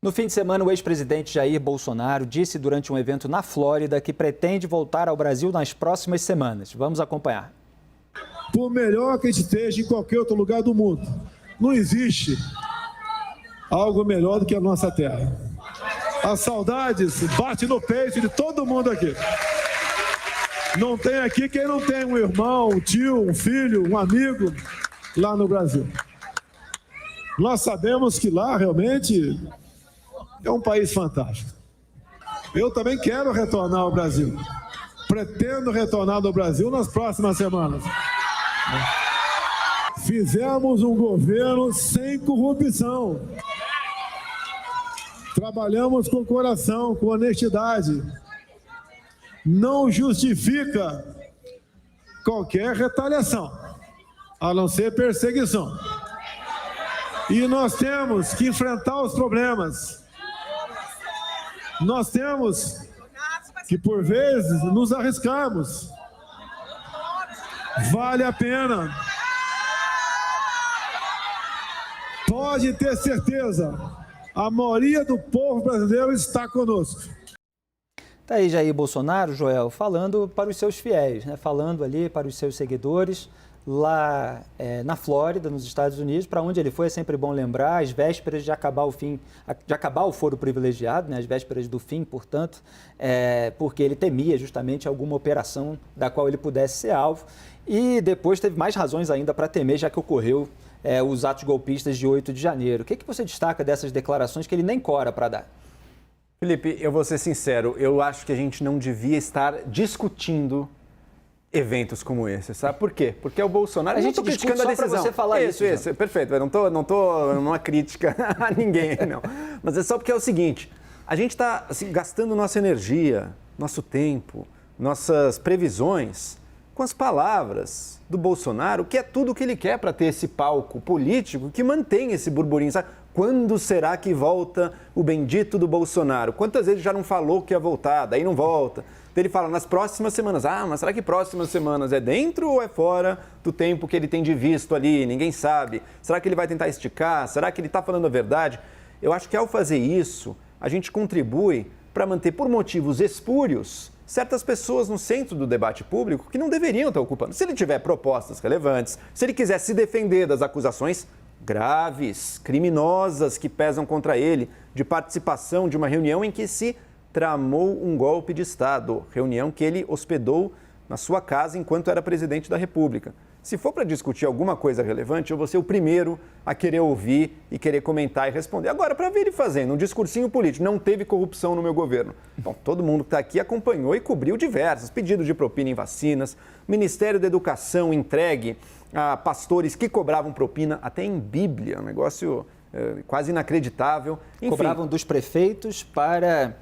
No fim de semana, o ex-presidente Jair Bolsonaro disse durante um evento na Flórida que pretende voltar ao Brasil nas próximas semanas. Vamos acompanhar. Por melhor que a gente esteja em qualquer outro lugar do mundo, não existe algo melhor do que a nossa terra. As saudades batem no peito de todo mundo aqui. Não tem aqui quem não tem um irmão, um tio, um filho, um amigo lá no Brasil. Nós sabemos que lá realmente é um país fantástico. Eu também quero retornar ao Brasil. Pretendo retornar ao Brasil nas próximas semanas. Fizemos um governo sem corrupção. Trabalhamos com coração, com honestidade. Não justifica qualquer retaliação, a não ser perseguição. E nós temos que enfrentar os problemas. Nós temos que, por vezes, nos arriscarmos. Vale a pena. Pode ter certeza, a maioria do povo brasileiro está conosco. Está aí Jair Bolsonaro, Joel, falando para os seus fiéis, né? Falando ali para os seus seguidores lá na Flórida, nos Estados Unidos, para onde ele foi. É sempre bom lembrar, às vésperas de acabar o foro privilegiado, né? Às vésperas do fim, portanto, porque ele temia justamente alguma operação da qual ele pudesse ser alvo. E depois teve mais razões ainda para temer, já que ocorreu os atos golpistas de 8 de janeiro. O que você destaca dessas declarações que ele nem cora para dar? Felipe, eu vou ser sincero, eu acho que a gente não devia estar discutindo eventos como esse, sabe? Por quê? Porque é o Bolsonaro... A gente discute criticando só a decisão. para você falar isso. Isso, perfeito. Eu não tô numa crítica a ninguém, não. Mas é só porque é o seguinte, a gente está assim, gastando nossa energia, nosso tempo, nossas previsões com as palavras do Bolsonaro, que é tudo o que ele quer para ter esse palco político que mantém esse burburinho, sabe? Quando será que volta o bendito do Bolsonaro? Quantas vezes já não falou que ia voltar, daí não volta? Ele fala nas próximas semanas. Ah, mas será que próximas semanas é dentro ou é fora do tempo que ele tem de visto ali? Ninguém sabe. Será que ele vai tentar esticar? Será que ele está falando a verdade? Eu acho que ao fazer isso, a gente contribui para manter por motivos espúrios certas pessoas no centro do debate público que não deveriam estar ocupando. Se ele tiver propostas relevantes, se ele quiser se defender das acusações graves, criminosas que pesam contra ele, de participação de uma reunião em que se tramou um golpe de Estado, reunião que ele hospedou na sua casa enquanto era presidente da República. Se for para discutir alguma coisa relevante, eu vou ser o primeiro a querer ouvir e querer comentar e responder. Agora, para ver ele fazendo um discursinho político, não teve corrupção no meu governo. Bom, todo mundo que está aqui acompanhou e cobriu diversos pedidos de propina em vacinas, Ministério da Educação entregue a pastores que cobravam propina até em Bíblia, um negócio quase inacreditável. Enfim, cobravam dos prefeitos para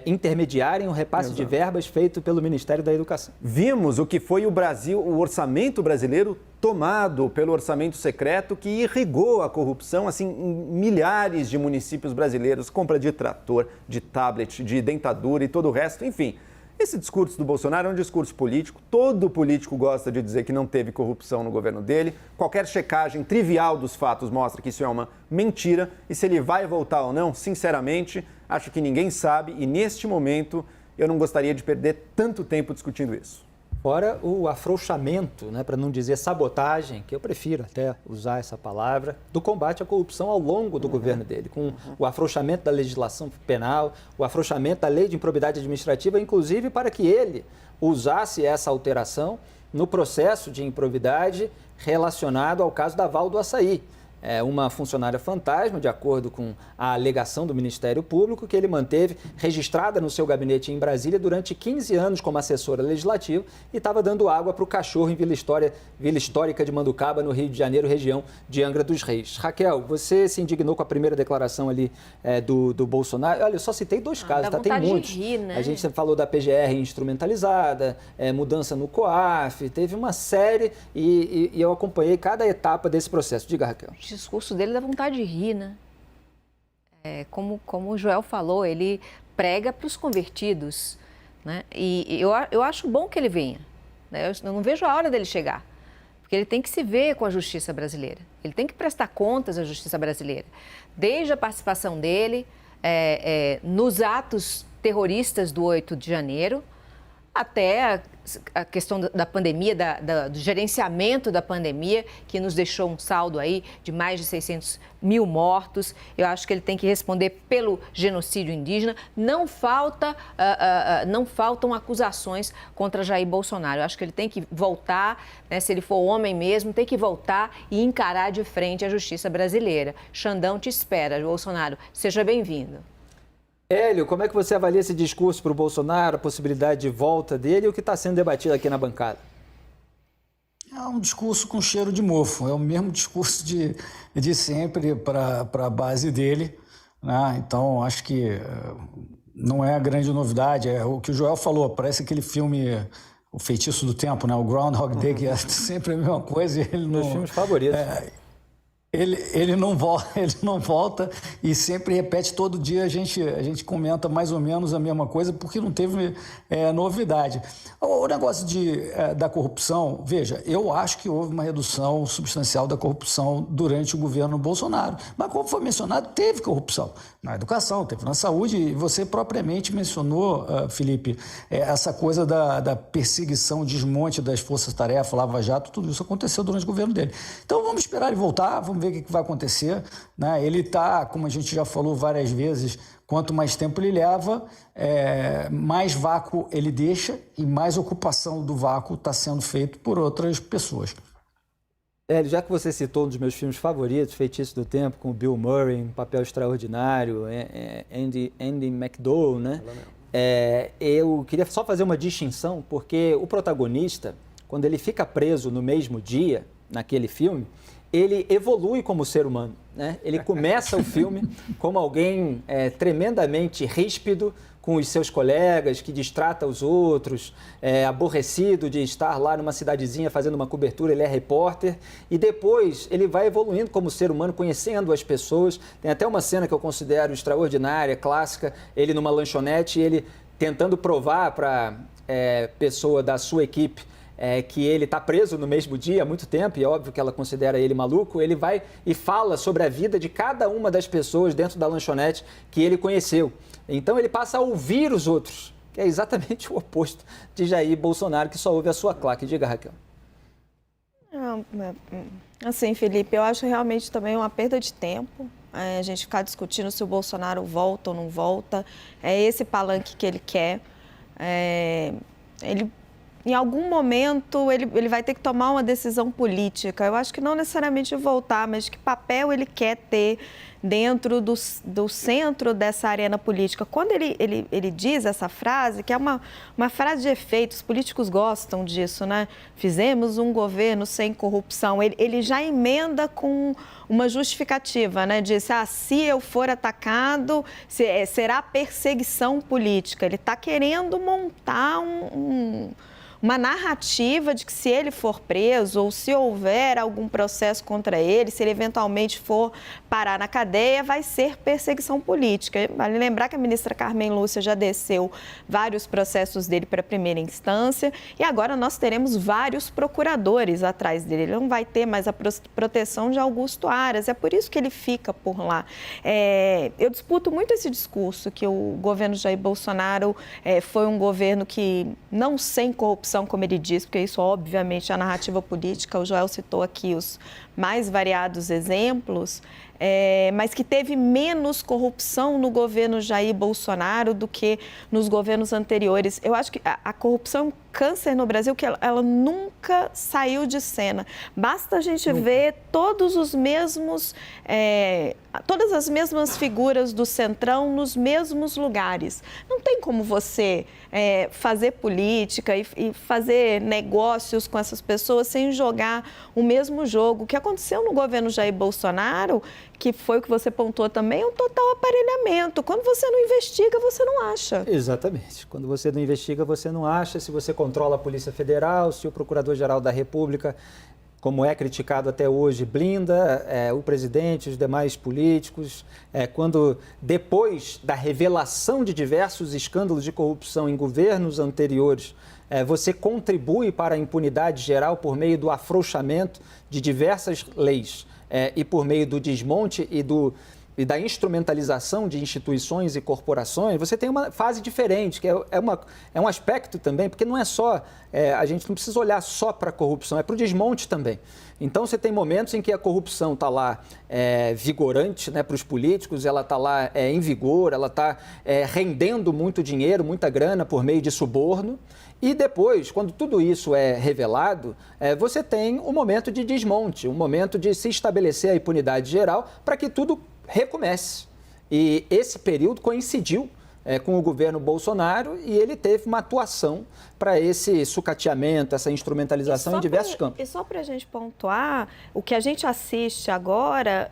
intermediarem o repasse de verbas feito pelo Ministério da Educação. Vimos o que foi o orçamento brasileiro tomado pelo orçamento secreto que irrigou a corrupção assim, em milhares de municípios brasileiros, compra de trator, de tablet, de dentadura e todo o resto, enfim. Esse discurso do Bolsonaro é um discurso político, todo político gosta de dizer que não teve corrupção no governo dele, qualquer checagem trivial dos fatos mostra que isso é uma mentira, e se ele vai voltar ou não, sinceramente, acho que ninguém sabe, e neste momento eu não gostaria de perder tanto tempo discutindo isso. Fora o afrouxamento, né, para não dizer sabotagem, que eu prefiro até usar essa palavra, do combate à corrupção ao longo do governo dele, com o afrouxamento da legislação penal, o afrouxamento da lei de improbidade administrativa, inclusive para que ele usasse essa alteração no processo de improbidade relacionado ao caso da Val do Açaí. Uma funcionária fantasma, de acordo com a alegação do Ministério Público, que ele manteve registrada no seu gabinete em Brasília durante 15 anos como assessora legislativa e estava dando água para o cachorro em Vila Histórica de Manducaba, no Rio de Janeiro, região de Angra dos Reis. Raquel, você se indignou com a primeira declaração ali do Bolsonaro. Olha, eu só citei 2 casos, tá? Tem muitos. De rir, né? A gente sempre falou da PGR instrumentalizada, mudança no COAF, teve uma série e eu acompanhei cada etapa desse processo. Diga, Raquel. O discurso dele dá vontade de rir, né? Como o Joel falou, ele prega para os convertidos, né? E eu acho bom que ele venha, né? Eu não vejo a hora dele chegar, porque ele tem que se ver com a justiça brasileira, ele tem que prestar contas à justiça brasileira, desde a participação dele nos atos terroristas do 8 de janeiro, até a questão da pandemia, do gerenciamento da pandemia, que nos deixou um saldo aí de mais de 600 mil mortos. Eu acho que ele tem que responder pelo genocídio indígena. Não faltam acusações contra Jair Bolsonaro. Eu acho que ele tem que voltar, né, se ele for homem mesmo, tem que voltar e encarar de frente a justiça brasileira. Xandão te espera, Bolsonaro. Seja bem-vindo. Hélio, como é que você avalia esse discurso para o Bolsonaro, a possibilidade de volta dele e o que está sendo debatido aqui na bancada? É um discurso com cheiro de mofo, é o mesmo discurso de sempre para a base dele, né? Então, acho que não é a grande novidade, é o que o Joel falou, parece aquele filme O Feitiço do Tempo, né? O Groundhog Day, que é sempre a mesma coisa. Meus filmes favoritos. Ele não volta e sempre repete todo dia, a gente comenta mais ou menos a mesma coisa, porque não teve novidade. O negócio da corrupção, veja, eu acho que houve uma redução substancial da corrupção durante o governo Bolsonaro. Mas, como foi mencionado, teve corrupção na educação, teve na saúde, e você propriamente mencionou, Felipe, essa coisa da perseguição, desmonte das forças-tarefa, Lava Jato, tudo isso aconteceu durante o governo dele. Então, vamos esperar ele voltar, vamos ver o que vai acontecer, né? Ele está, como a gente já falou várias vezes, quanto mais tempo ele leva, mais vácuo ele deixa e mais ocupação do vácuo está sendo feito por outras pessoas. Hélio, já que você citou um dos meus filmes favoritos, Feitiço do Tempo, com o Bill Murray, um papel extraordinário, Andy McDowell, né? Eu queria só fazer uma distinção, porque o protagonista, quando ele fica preso no mesmo dia, naquele filme, ele evolui como ser humano, né? Ele começa o filme como alguém tremendamente ríspido com os seus colegas, que distrata os outros, aborrecido de estar lá numa cidadezinha fazendo uma cobertura, ele é repórter, e depois ele vai evoluindo como ser humano, conhecendo as pessoas. Tem até uma cena que eu considero extraordinária, clássica, ele numa lanchonete, ele tentando provar para pessoa da sua equipe que ele está preso no mesmo dia há muito tempo, e é óbvio que ela considera ele maluco. Ele vai e fala sobre a vida de cada uma das pessoas dentro da lanchonete que ele conheceu. Então ele passa a ouvir os outros, que é exatamente o oposto de Jair Bolsonaro, que só ouve a sua claque. Diga, Raquel. Assim, Felipe, eu acho realmente também uma perda de tempo a gente ficar discutindo se o Bolsonaro volta ou não volta. É esse palanque que ele quer. Em algum momento, ele vai ter que tomar uma decisão política. Eu acho que não necessariamente voltar, mas que papel ele quer ter dentro do centro dessa arena política. Quando ele diz essa frase, que é uma frase de efeito, os políticos gostam disso, né? Fizemos um governo sem corrupção. Ele já emenda com uma justificativa, né? Diz, se eu for atacado, será perseguição política. Ele está querendo montar uma narrativa de que se ele for preso ou se houver algum processo contra ele, se ele eventualmente for parar na cadeia, vai ser perseguição política. Vale lembrar que a ministra Carmen Lúcia já desceu vários processos dele para a primeira instância e agora nós teremos vários procuradores atrás dele. Ele não vai ter mais a proteção de Augusto Aras, é por isso que ele fica por lá. Eu disputo muito esse discurso que o governo Jair Bolsonaro foi um governo que não sem corrupção, como ele diz, porque isso obviamente é a narrativa política, o Joel citou aqui os mais variados exemplos, mas que teve menos corrupção no governo Jair Bolsonaro do que nos governos anteriores. Eu acho que a corrupção é um câncer no Brasil que ela nunca saiu de cena. Basta a gente ver todas as mesmas figuras do Centrão nos mesmos lugares. Não tem como você fazer política e fazer negócios com essas pessoas sem jogar o mesmo jogo. O que aconteceu no governo Jair Bolsonaro, que foi o que você pontuou também, é um total aparelhamento. Quando você não investiga, você não acha. Exatamente. Quando você não investiga, você não acha. Se você controla a Polícia Federal, se o Procurador-Geral da República, como é criticado até hoje, blinda o presidente, os demais políticos, quando depois da revelação de diversos escândalos de corrupção em governos anteriores, você contribui para a impunidade geral por meio do afrouxamento de diversas leis e por meio do desmonte e do e da instrumentalização de instituições e corporações, você tem uma fase diferente, que é um aspecto também, porque não é só, a gente não precisa olhar só para a corrupção, é para o desmonte também. Então, você tem momentos em que a corrupção está lá vigorante, né, para os políticos, ela está lá em vigor, ela está rendendo muito dinheiro, muita grana por meio de suborno. E depois, quando tudo isso é revelado, você tem um momento de desmonte, um momento de se estabelecer a impunidade geral para que tudo recomece. E esse período coincidiu com o governo Bolsonaro e ele teve uma atuação para esse sucateamento, essa instrumentalização em diversos campos. E só para a gente pontuar, o que a gente assiste agora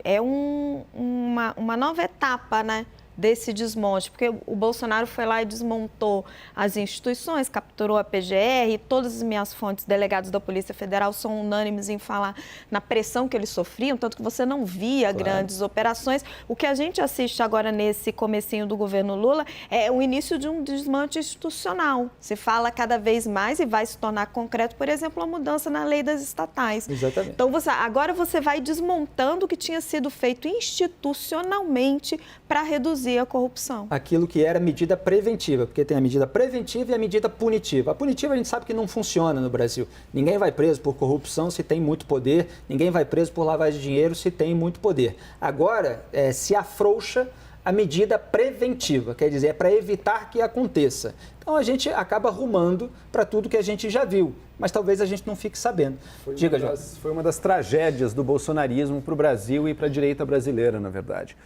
é uma nova etapa, né, desse desmonte, porque o Bolsonaro foi lá e desmontou as instituições, capturou a PGR, todas as minhas fontes, delegados da Polícia Federal, são unânimes em falar na pressão que eles sofriam, tanto que você não via grandes operações. O que a gente assiste agora nesse comecinho do governo Lula é o início de um desmonte institucional. Se fala cada vez mais e vai se tornar concreto, por exemplo, a mudança na lei das estatais. Exatamente. Então, agora você vai desmontando o que tinha sido feito institucionalmente para reduzir a corrupção. Aquilo que era medida preventiva, porque tem a medida preventiva e a medida punitiva. A punitiva a gente sabe que não funciona no Brasil. Ninguém vai preso por corrupção se tem muito poder, ninguém vai preso por lavagem de dinheiro se tem muito poder. Agora, se afrouxa a medida preventiva, quer dizer, é para evitar que aconteça. Então a gente acaba arrumando para tudo que a gente já viu, mas talvez a gente não fique sabendo. Diga, João. Foi uma das tragédias do bolsonarismo para o Brasil e para a direita brasileira, na verdade.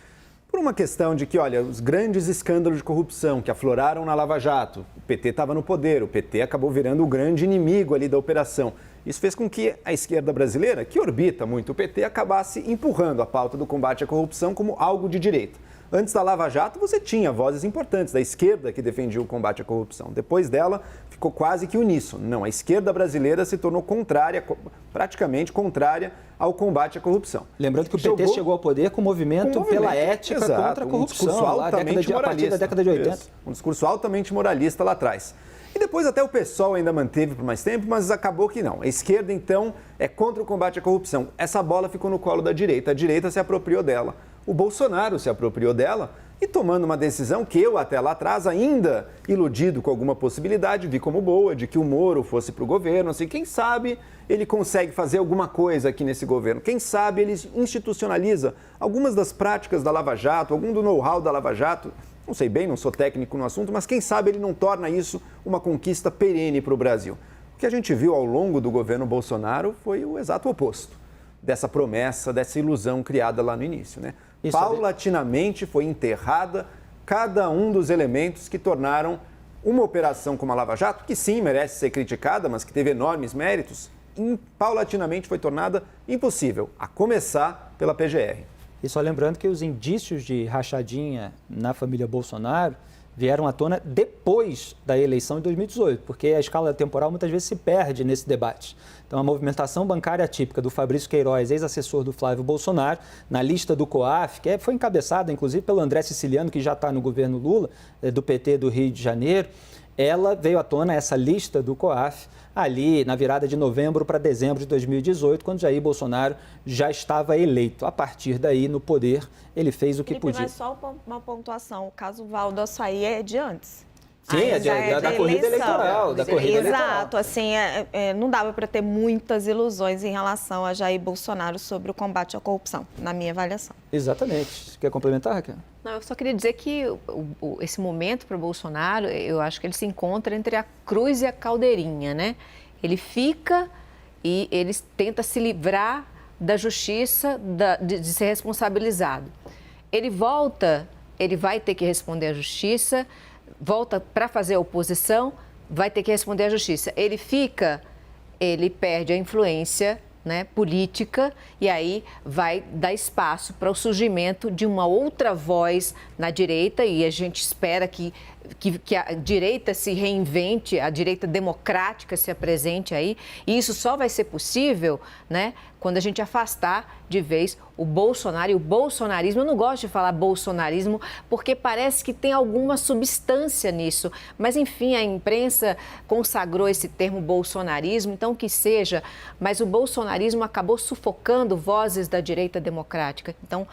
Por uma questão de que, olha, os grandes escândalos de corrupção que afloraram na Lava Jato, o PT estava no poder, o PT acabou virando o grande inimigo ali da operação. Isso fez com que a esquerda brasileira, que orbita muito o PT, acabasse empurrando a pauta do combate à corrupção como algo de direita. Antes da Lava Jato, você tinha vozes importantes da esquerda que defendiam o combate à corrupção. Depois dela, ficou quase que uníssono. Não, a esquerda brasileira se tornou praticamente contrária ao combate à corrupção. Lembrando que o PT chegou ao poder com um movimento pela ética contra a corrupção, um discurso altamente moralista, a partir da década de 80. Isso, um discurso altamente moralista lá atrás. E depois até o PSOL ainda manteve por mais tempo, mas acabou que não. A esquerda, então, é contra o combate à corrupção. Essa bola ficou no colo da direita, a direita se apropriou dela. O Bolsonaro se apropriou dela e tomando uma decisão que eu, até lá atrás, ainda iludido com alguma possibilidade, vi como boa, de que o Moro fosse para o governo. Assim, quem sabe ele consegue fazer alguma coisa aqui nesse governo. Quem sabe ele institucionaliza algumas das práticas da Lava Jato, algum do know-how da Lava Jato. Não sei bem, não sou técnico no assunto, mas quem sabe ele não torna isso uma conquista perene para o Brasil. O que a gente viu ao longo do governo Bolsonaro foi o exato oposto dessa promessa, dessa ilusão criada lá no início, né? Paulatinamente foi enterrada cada um dos elementos que tornaram uma operação como a Lava Jato, que sim, merece ser criticada, mas que teve enormes méritos, paulatinamente foi tornada impossível, a começar pela PGR. E só lembrando que os indícios de rachadinha na família Bolsonaro vieram à tona depois da eleição de 2018, porque a escala temporal muitas vezes se perde nesse debate. Então, a movimentação bancária atípica do Fabrício Queiroz, ex-assessor do Flávio Bolsonaro, na lista do COAF, que foi encabeçada, inclusive, pelo André Siciliano, que já está no governo Lula, do PT do Rio de Janeiro, ela veio à tona, essa lista do COAF, ali na virada de novembro para dezembro de 2018, quando Jair Bolsonaro já estava eleito. A partir daí, no poder, ele fez o que podia. Mas só uma pontuação, o caso Valdo Açaí é de antes. Sim, da corrida eleitoral. Exato, assim, não dava para ter muitas ilusões em relação a Jair Bolsonaro sobre o combate à corrupção, na minha avaliação. Exatamente. Quer complementar, Raquel? Não, eu só queria dizer que esse momento para o Bolsonaro, eu acho que ele se encontra entre a cruz e a caldeirinha, né? Ele fica e ele tenta se livrar da justiça, de ser responsabilizado. Ele volta, ele vai ter que responder à justiça, volta para fazer a oposição, vai ter que responder à justiça. Ele fica, ele perde a influência, né, política, e aí vai dar espaço para o surgimento de uma outra voz na direita, e a gente espera que a direita se reinvente, a direita democrática se apresente aí, e isso só vai ser possível, né, quando a gente afastar de vez o Bolsonaro e o bolsonarismo. Eu não gosto de falar bolsonarismo porque parece que tem alguma substância nisso, mas enfim, a imprensa consagrou esse termo bolsonarismo, então que seja, mas o bolsonarismo acabou sufocando vozes da direita democrática. Então,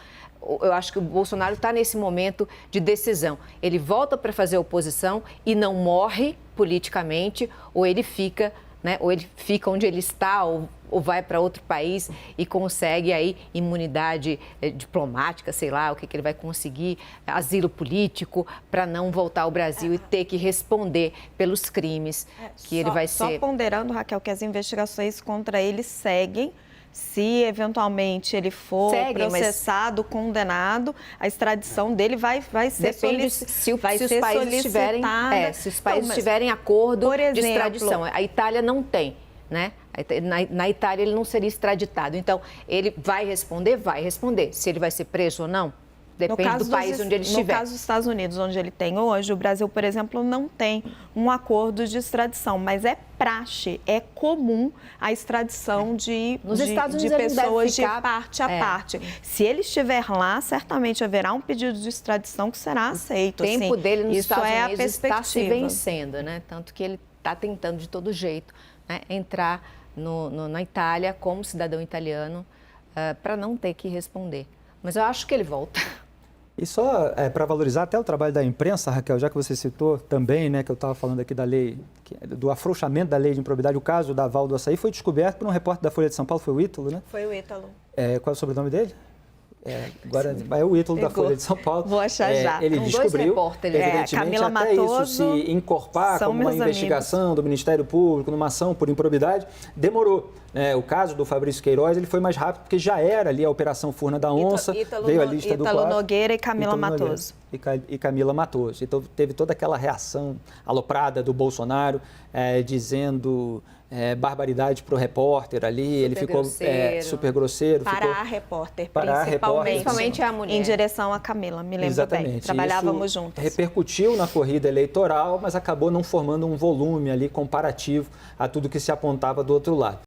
eu acho que o Bolsonaro está nesse momento de decisão. Ele volta para fazer oposição e não morre politicamente, ou ele fica, né, ou ele fica onde ele está, ou vai para outro país e consegue aí imunidade diplomática, sei lá, o que ele vai conseguir, asilo político, para não voltar ao Brasil e ter que responder pelos crimes que ele vai ser. Só ponderando, Raquel, que as investigações contra ele seguem. Se eventualmente ele for processado, condenado, a extradição dele vai ser solicitada. Se os países tiverem acordo de extradição. A Itália não tem, né? Na Itália ele não seria extraditado. Então, ele vai responder? Vai responder. Se ele vai ser preso ou não? Depende do país onde ele estiver. No caso dos Estados Unidos, onde ele tem hoje, o Brasil, por exemplo, não tem um acordo de extradição, mas é praxe, é comum a extradição de pessoas de parte a parte. Se ele estiver lá, certamente haverá um pedido de extradição que será aceito. O tempo dele nos Estados Unidos Unidos está se vencendo, né? Tanto que ele está tentando de todo jeito, né, entrar na Itália como cidadão italiano para não ter que responder. Mas eu acho que ele volta. E só para valorizar até o trabalho da imprensa, Raquel, já que você citou também, né, que eu estava falando aqui da lei, do afrouxamento da lei de improbidade, o caso da Val do Açaí foi descoberto por um repórter da Folha de São Paulo, foi o Ítalo, né? Foi o Ítalo. Qual é o sobrenome dele? Agora é o Ítalo da Folha de São Paulo. Vou achar já. Ele descobriu, evidentemente, Camila até Matoso, isso se encorpar como uma investigação do Ministério Público, numa ação por improbidade, demorou. O caso do Fabrício Queiroz ele foi mais rápido, porque já era ali a Operação Furna da Onça, veio a lista do Ítalo Nogueira e Camila Matoso. E Camila Matoso. Então, teve toda aquela reação aloprada do Bolsonaro, dizendo barbaridade para o repórter ali. Ele ficou super grosseiro. Para a repórter, principalmente a mulher. Em direção a Camila, me lembro bem. Trabalhávamos juntas. Repercutiu na corrida eleitoral, mas acabou não formando um volume ali comparativo a tudo que se apontava do outro lado.